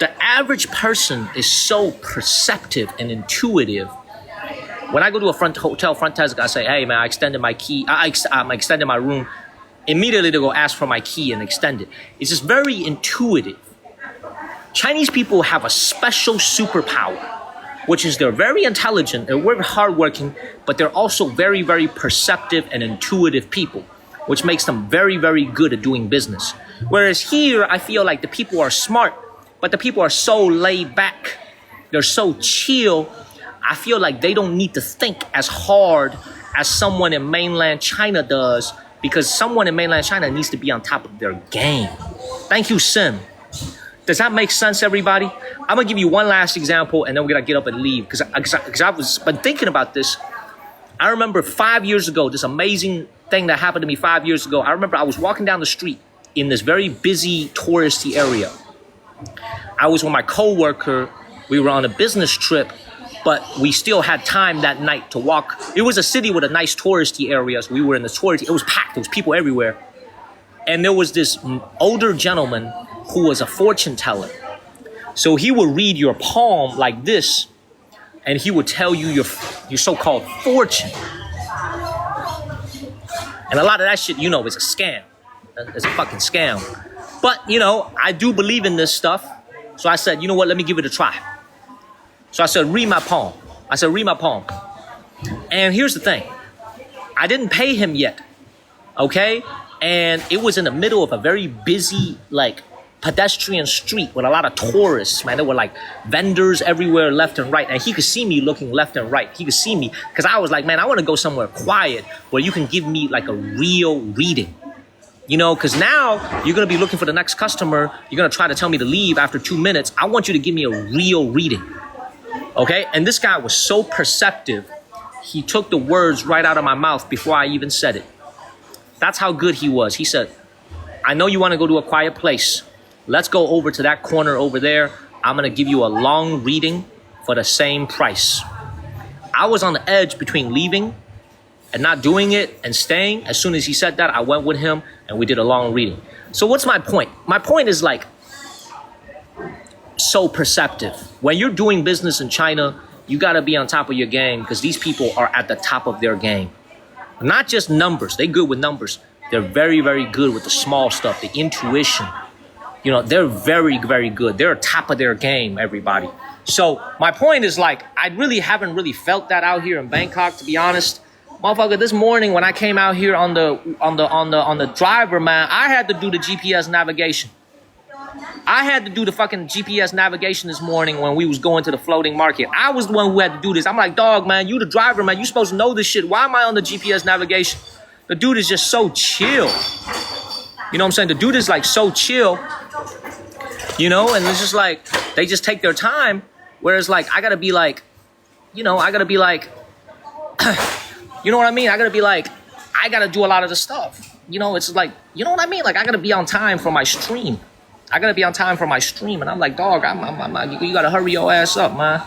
The average person is so perceptive and intuitive. When I go to a hotel front desk, I say, hey man, I extended my key, I'm extending my room. Immediately they go ask for my key and extend it. It's just very intuitive. Chinese people have a special superpower, which is they're very intelligent, they're very hardworking, but they're also very, very perceptive and intuitive people, which makes them very, very good at doing business. Whereas here, I feel like the people are smart, but the people are so laid back. They're so chill. I feel like they don't need to think as hard as someone in mainland China does, because someone in mainland China needs to be on top of their game. Thank you, Sim. Does that make sense, everybody? I'm gonna give you one last example and then we're gonna get up and leave, because I've been thinking about this. I remember 5 years ago, this amazing thing that happened to me 5 years ago. I remember I was walking down the street in this very busy touristy area. I was with my coworker. We were on a business trip, but we still had time that night to walk. It was a city with a nice touristy area. So we were in the touristy, it was packed, there was people everywhere. And there was this older gentleman who was a fortune teller. So he would read your palm like this, and he would tell you your so-called fortune. And a lot of that shit, you know, is a scam. It's a fucking scam. But, you know, I do believe in this stuff. So I said, you know what, let me give it a try. So I said, read my palm. I said, read my palm. And here's the thing. I didn't pay him yet, okay? And it was in the middle of a very busy, like, pedestrian street with a lot of tourists, man. There were like vendors everywhere, left and right. And he could see me looking left and right. He could see me, because I was like, man, I want to go somewhere quiet where you can give me like a real reading. You know, because now you're going to be looking for the next customer. You're going to try to tell me to leave after 2 minutes. I want you to give me a real reading. Okay? And this guy was so perceptive. He took the words right out of my mouth before I even said it. That's how good he was. He said, I know you want to go to a quiet place. Let's go over to that corner over there. I'm going to give you a long reading for the same price. I was on the edge between leaving and not doing it and staying. As soon as he said that, I went with him and we did a long reading. So what's my point? My point is like, so perceptive. When you're doing business in China, you got to be on top of your game, because these people are at the top of their game. Not just numbers. They're good with numbers. They're very, very good with the small stuff, the intuition. You know, they're very, very good. They're top of their game, everybody. So my point is like, I really haven't really felt that out here in Bangkok, to be honest. Motherfucker, this morning when I came out here on the driver, man, I had to do the GPS navigation. I had to do the fucking GPS navigation this morning when we was going to the floating market. I was the one who had to do this. I'm like, dog, man, you the driver, man. You supposed to know this shit. Why am I on the GPS navigation? The dude is just so chill. You know what I'm saying? The dude is like so chill, you know, and it's just like, they just take their time. Whereas like, I gotta be like, you know, I gotta be like, you know what I mean? I gotta be like, I gotta do a lot of the stuff. You know, it's like, you know what I mean? Like, I gotta be on time for my stream. I gotta be on time for my stream. And I'm like, dog, you gotta hurry your ass up, man.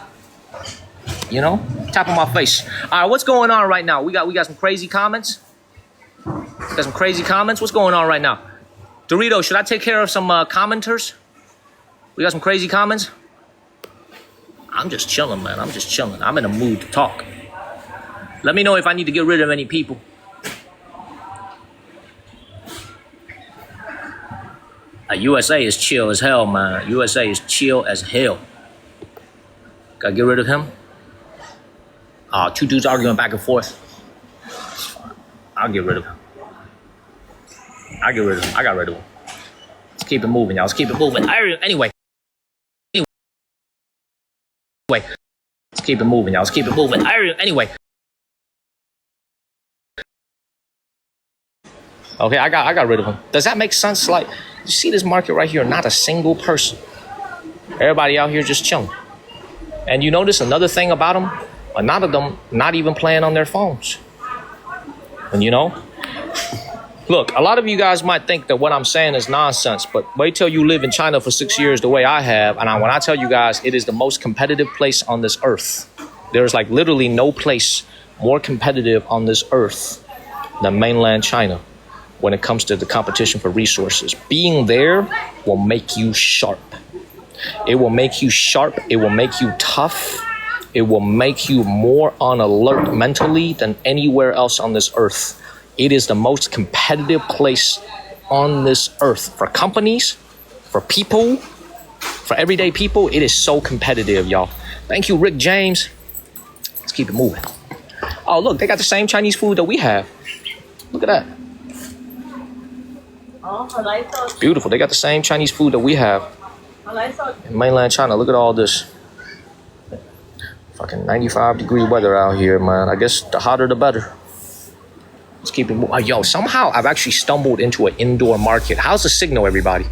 You know, top of my face. All right, what's going on right now? We got some crazy comments. Got some crazy comments. What's going on right now? Dorito, should I take care of some commenters? We got some crazy comments. I'm just chilling, man. I'm just chilling. I'm in a mood to talk. Let me know if I need to get rid of any people. USA is chill as hell, man. USA is chill as hell. Gotta get rid of him. Two dudes arguing back and forth. I'll get rid of him. I got rid of him. Let's keep it moving, y'all. Let's keep it moving. Anyway. Let's keep it moving, y'all. Let's keep it moving. Anyway. Okay, I got rid of him. Does that make sense? Like, you see this market right here? Not a single person. Everybody out here just chilling. And you notice another thing about them? A lot of them not even playing on their phones. And you know? Look, a lot of you guys might think that what I'm saying is nonsense, but wait till you live in China for 6 years the way I have. And when I tell you guys, it is the most competitive place on this earth. There's like literally no place more competitive on this earth than mainland China when it comes to the competition for resources. Being there will make you sharp. It will make you sharp. It will make you tough. It will make you more on alert mentally than anywhere else on this earth. It is the most competitive place on this earth. For companies, for people, for everyday people, it is so competitive, y'all. Thank you, Rick James. Let's keep it moving. Oh, look, they got the same Chinese food that we have. Look at that. It's beautiful. They got the same Chinese food that we have in mainland China. Look at all this. Fucking 95-degree weather out here, man. I guess the hotter the better. Let's keep it moving. Oh, yo, somehow I've actually stumbled into an indoor market. How's the signal, everybody?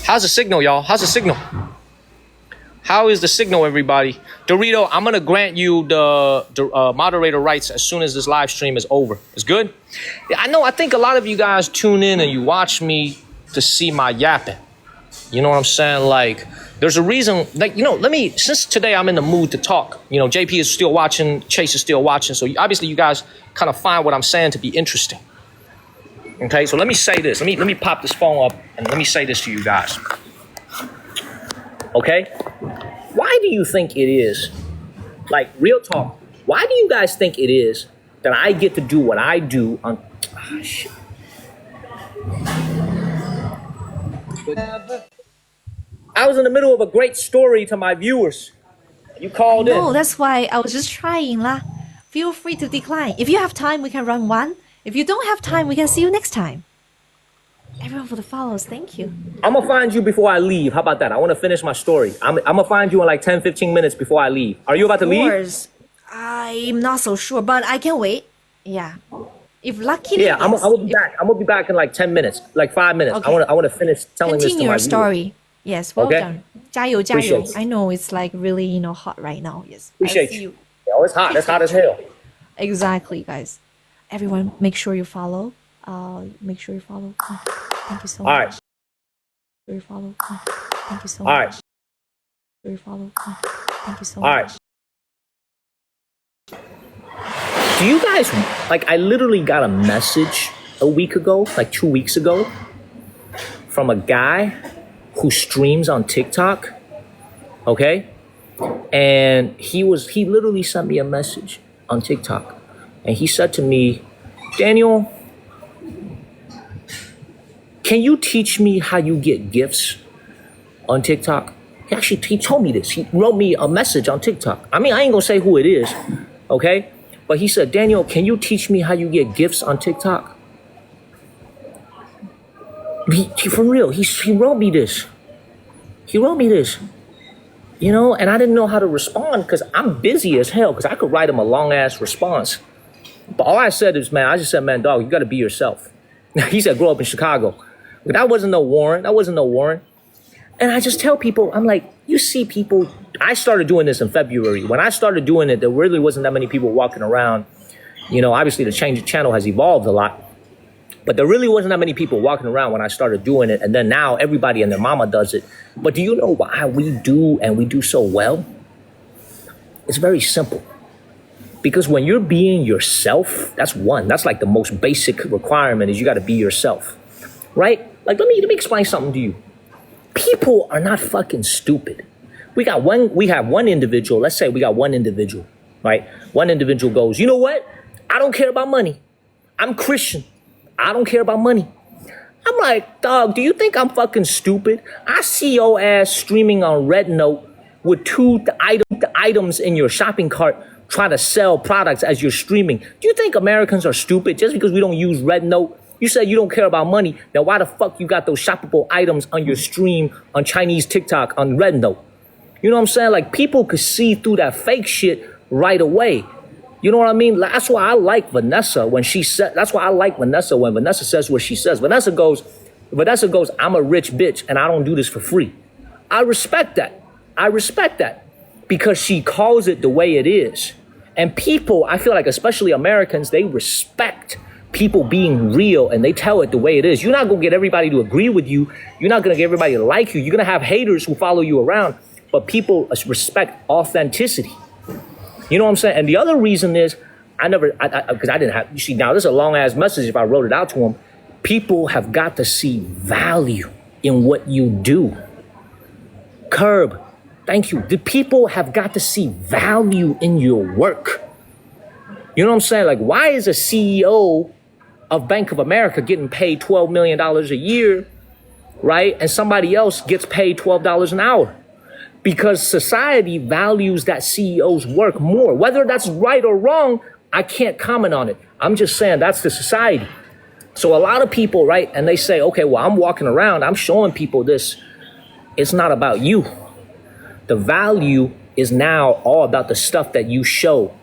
How's the signal, y'all? How's the signal? How is the signal, everybody? Dorito, I'm going to grant you the moderator rights as soon as this live stream is over. It's good? Yeah, I think a lot of you guys tune in and you watch me to see my yapping. You know what I'm saying? Like, there's a reason, like, you know, since today I'm in the mood to talk. You know, JP is still watching, Chase is still watching. So obviously you guys kind of find what I'm saying to be interesting. Okay, so let me say this. Let me pop this phone up and let me say this to you guys. Okay? Why do you think it is, like, real talk, why do you guys think it is that I get to do what I do on, shit. I was in the middle of a great story to my viewers. You called in. No, that's why I was just trying lah. Feel free to decline. If you have time, we can run one. If you don't have time, we can see you next time. Everyone for the follows, thank you. I'm gonna find you before I leave. How about that? I want to finish my story. I'm gonna find you in like 10, 15 minutes before I leave. Are you about to leave? I'm not so sure, but I can wait. Yeah. If lucky. Yeah, I will be back. I'm gonna be back in like 10 minutes, like 5 minutes. Okay. I want to finish telling this to my Continue your story. Yes, well done. 加油, Appreciate I know it's like really, hot right now. Yes. Appreciate you. Oh, it's hot. It's hot as hell. Exactly, guys. Everyone, make sure you follow. Make sure you follow. Thank you so much. All right. Make sure you follow. Thank you so much. All right. Make sure you follow. Thank you so much. All right. Do you guys, like, I literally got a message a week ago, like 2 weeks ago, from a guy who streams on TikTok, okay? And he literally sent me a message on TikTok. And he said to me, Daniel, can you teach me how you get gifts on TikTok? He told me this. He wrote me a message on TikTok. I mean, I ain't gonna say who it is, okay? But he said, Daniel, can you teach me how you get gifts on TikTok? For real, he wrote me this. He wrote me this. You know, and I didn't know how to respond because I'm busy as hell because I could write him a long-ass response. But all I said is, man, dog, you got to be yourself. He said, grow up in Chicago. But that wasn't no Warren. And I just tell people, I'm like, you see people, I started doing this in February. When I started doing it, there really wasn't that many people walking around. You know, obviously the channel has evolved a lot. But there really wasn't that many people walking around when I started doing it. And then now everybody and their mama does it. But do you know why we do so well? It's very simple. Because when you're being yourself, that's like the most basic requirement is you got to be yourself, right? Like, let me explain something to you. People are not fucking stupid. We have one individual, let's say we got one individual, right? One individual goes, you know what? I don't care about money. I'm Christian. I don't care about money. I'm like, dog, do you think I'm fucking stupid? I see your ass streaming on Red Note with two items in your shopping cart trying to sell products as you're streaming. Do you think Americans are stupid just because we don't use Red Note? You said you don't care about money. Now why the fuck you got those shoppable items on your stream on Chinese TikTok on Red Note? You know what I'm saying? Like, people could see through that fake shit right away. You know what I mean? That's why I like Vanessa when Vanessa says what she says. Vanessa goes, I'm a rich bitch and I don't do this for free. I respect that because she calls it the way it is. And people, I feel like especially Americans, they respect people being real and they tell it the way it is. You're not going to get everybody to agree with you. You're not going to get everybody to like you. You're going to have haters who follow you around, but people respect authenticity. You know what I'm saying? And the other reason is you see, now this is a long ass message if I wrote it out to them. People have got to see value in what you do. curb. Thank you. The people have got to see value in your work. You know what I'm saying? Like, why is a CEO of Bank of America getting paid $12 million a year, right? And somebody else gets paid $12 an hour? Because society values that CEO's work more. Whether that's right or wrong, I can't comment on it. I'm just saying that's the society. So a lot of people, right? And they say, okay, well, I'm walking around, I'm showing people this. It's not about you. The value is now all about the stuff that you show.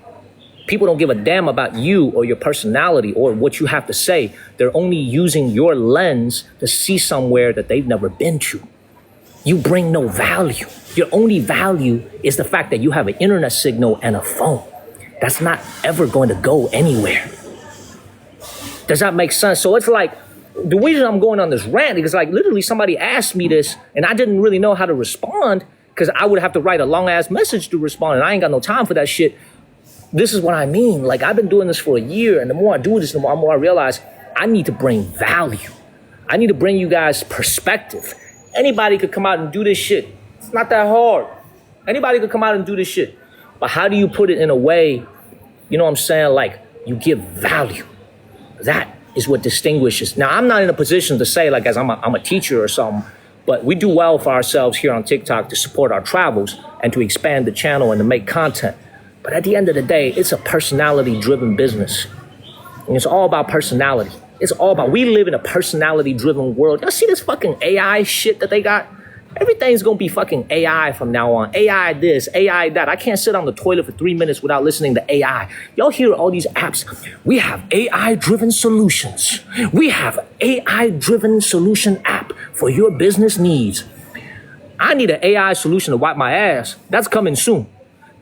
People don't give a damn about you or your personality or what you have to say. They're only using your lens to see somewhere that they've never been to. You bring no value. Your only value is the fact that you have an internet signal and a phone. That's not ever going to go anywhere. Does that make sense? So it's like, the reason I'm going on this rant is like literally somebody asked me this and I didn't really know how to respond because I would have to write a long ass message to respond and I ain't got no time for that shit. This is what I mean. Like, I've been doing this for a year, and the more I do this, the more I realize I need to bring value. I need to bring you guys perspective. Anybody could come out and do this shit. It's not that hard. Anybody could come out and do this shit. But how do you put it in a way, you know what I'm saying, like you give value? That is what distinguishes. Now, I'm not in a position to say, like, as I'm a teacher or something, but we do well for ourselves here on TikTok to support our travels and to expand the channel and to make content. But at the end of the day, it's a personality-driven business. And it's all about personality. It's all about, we live in a personality-driven world. Y'all see this fucking AI shit that they got? Everything's gonna be fucking AI from now on. AI this, AI that. I can't sit on the toilet for 3 minutes without listening to AI. Y'all hear all these apps. We have AI-driven solutions. We have AI-driven solution app for your business needs. I need an AI solution to wipe my ass. That's coming soon.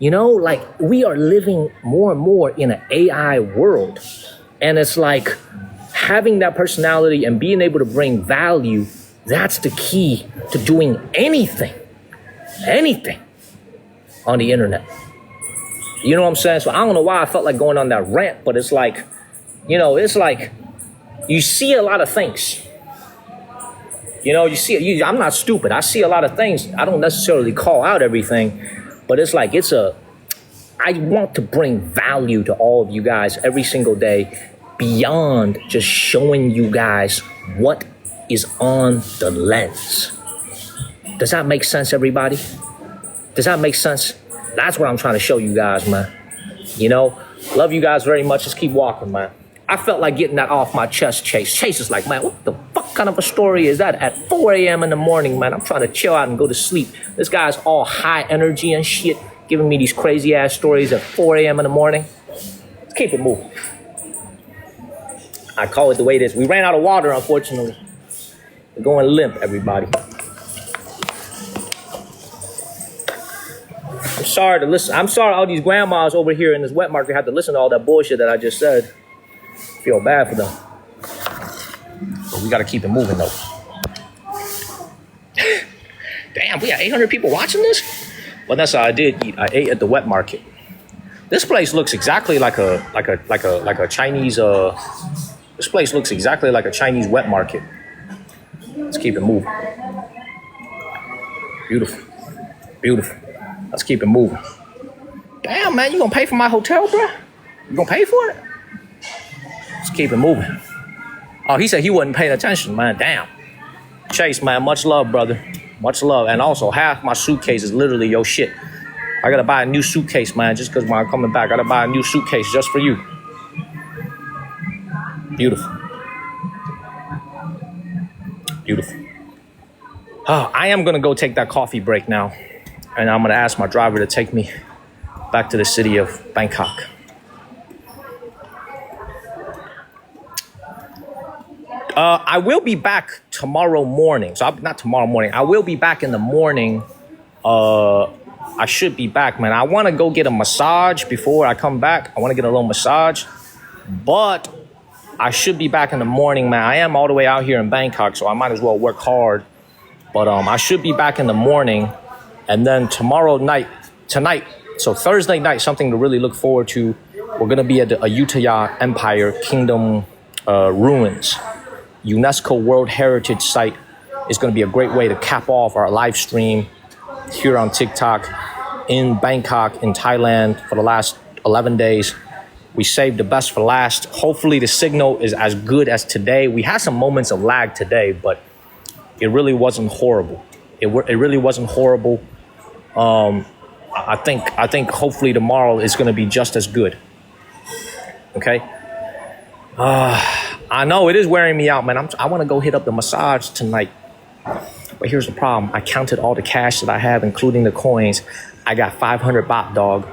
You know, like, we are living more and more in an AI world. And it's like having that personality and being able to bring value, that's the key to doing anything on the internet. You know what I'm saying? So I don't know why I felt like going on that rant, but it's like, you know, it's like you see a lot of things. You know, I'm not stupid. I see a lot of things. I don't necessarily call out everything. But it's like, I want to bring value to all of you guys every single day beyond just showing you guys what is on the lens. Does that make sense, everybody? Does that make sense? That's what I'm trying to show you guys, man. You know, love you guys very much. Just keep walking, man. I felt like getting that off my chest, Chase. Chase is like, man, what the fuck kind of a story is that at 4 a.m. in the morning, man? I'm trying to chill out and go to sleep. This guy's all high energy and shit, giving me these crazy ass stories at 4 a.m. in the morning. Let's keep it moving. I call it the way it is. We ran out of water, unfortunately. We're going limp, everybody. I'm sorry to listen. I'm sorry all these grandmas over here in this wet market have to listen to all that bullshit that I just said. Feel bad for them. But we got to keep it moving, though. Damn, we got 800 people watching this? Well, that's how I did eat. I ate at the wet market. This place looks exactly like a Chinese. This place looks exactly like a Chinese wet market. Let's keep it moving. Beautiful, beautiful. Let's keep it moving. Damn, man, you gonna pay for my hotel, bro? You gonna pay for it? Let's keep it moving. Oh, he said he wasn't paying attention, man. Damn. Chase, man, much love, brother. Much love. And also, half my suitcase is literally your shit. I gotta buy a new suitcase, man, just because when I'm coming back, I gotta buy a new suitcase just for you. Beautiful. Beautiful. Oh, I am gonna go take that coffee break now. And I'm gonna ask my driver to take me back to the city of Bangkok. I will be back tomorrow morning. So not tomorrow morning. I will be back in the morning. I should be back, man. I want to go get a massage before I come back. I want to get a little massage. But I should be back in the morning, man. I am all the way out here in Bangkok, so I might as well work hard. But I should be back in the morning. And then tonight, so Thursday night, something to really look forward to. We're going to be at the Ayutthaya Empire Kingdom ruins. UNESCO World Heritage Site is going to be a great way to cap off our live stream. here on TikTok in Bangkok, in Thailand for the last 11 days. We saved the best for last. Hopefully the signal is as good as today. We had some moments of lag today, but it really wasn't horrible. It really wasn't horrible. I think hopefully tomorrow is going to be just as good. Okay. I know it is wearing me out, man. I want to go hit up the massage tonight. But here's the problem. I counted all the cash that I have, including the coins. I got 500 baht, dog.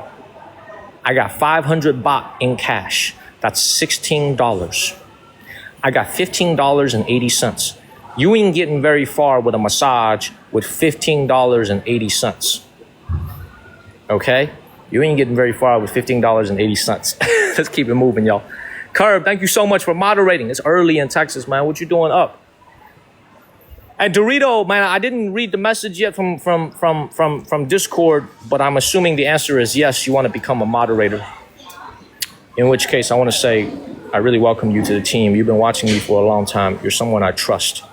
I got 500 baht in cash. That's $16. I got $15.80. You ain't getting very far with a massage with $15.80. Okay? You ain't getting very far with $15.80. Let's keep it moving, y'all. Curb, thank you so much for moderating. It's early in Texas, man. What you doing up? And Dorito, man, I didn't read the message yet from Discord, but I'm assuming the answer is yes, you want to become a moderator. In which case, I want to say, I really welcome you to the team. You've been watching me for a long time. You're someone I trust.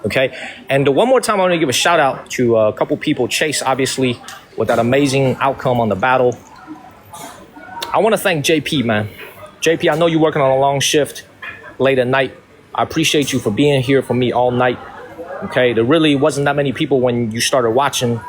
Okay? And one more time, I want to give a shout out to a couple people. Chase, obviously, with that amazing outcome on the battle. I want to thank JP, man. JP, I know you're working on a long shift late at night. I appreciate you for being here for me all night. Okay, there really wasn't that many people when you started watching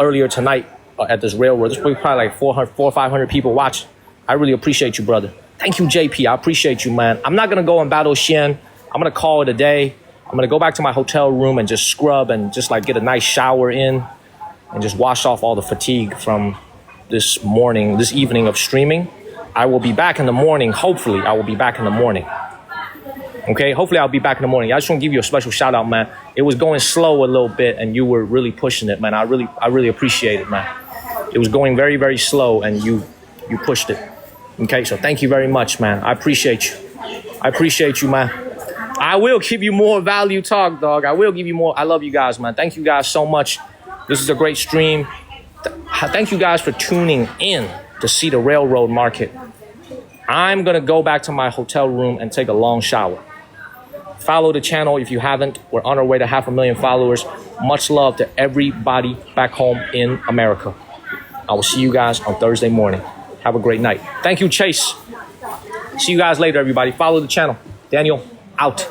earlier tonight at this railroad. There's probably like 400 or 500 people watching. I really appreciate you, brother. Thank you, JP. I appreciate you, man. I'm not going to go and battle Xian. I'm going to call it a day. I'm going to go back to my hotel room and just scrub and just like get a nice shower in and just wash off all the fatigue from this evening of streaming. I will be back in the morning. Hopefully, I will be back in the morning. Okay, hopefully I'll be back in the morning. I just want to give you a special shout out, man. It was going slow a little bit and you were really pushing it, man. I really appreciate it, man. It was going very, very slow and you pushed it. Okay, so thank you very much, man. I appreciate you. I appreciate you, man. I will give you more value talk, dog. I will give you more. I love you guys, man. Thank you guys so much. This is a great stream. Thank you guys for tuning in to see the railroad market. I'm going to go back to my hotel room and take a long shower. Follow the channel if you haven't. We're on our way to 500,000 followers. Much love to everybody back home in America. I will see you guys on Thursday morning. Have a great night. Thank you, Chase. See you guys later, everybody. Follow the channel. Daniel, out.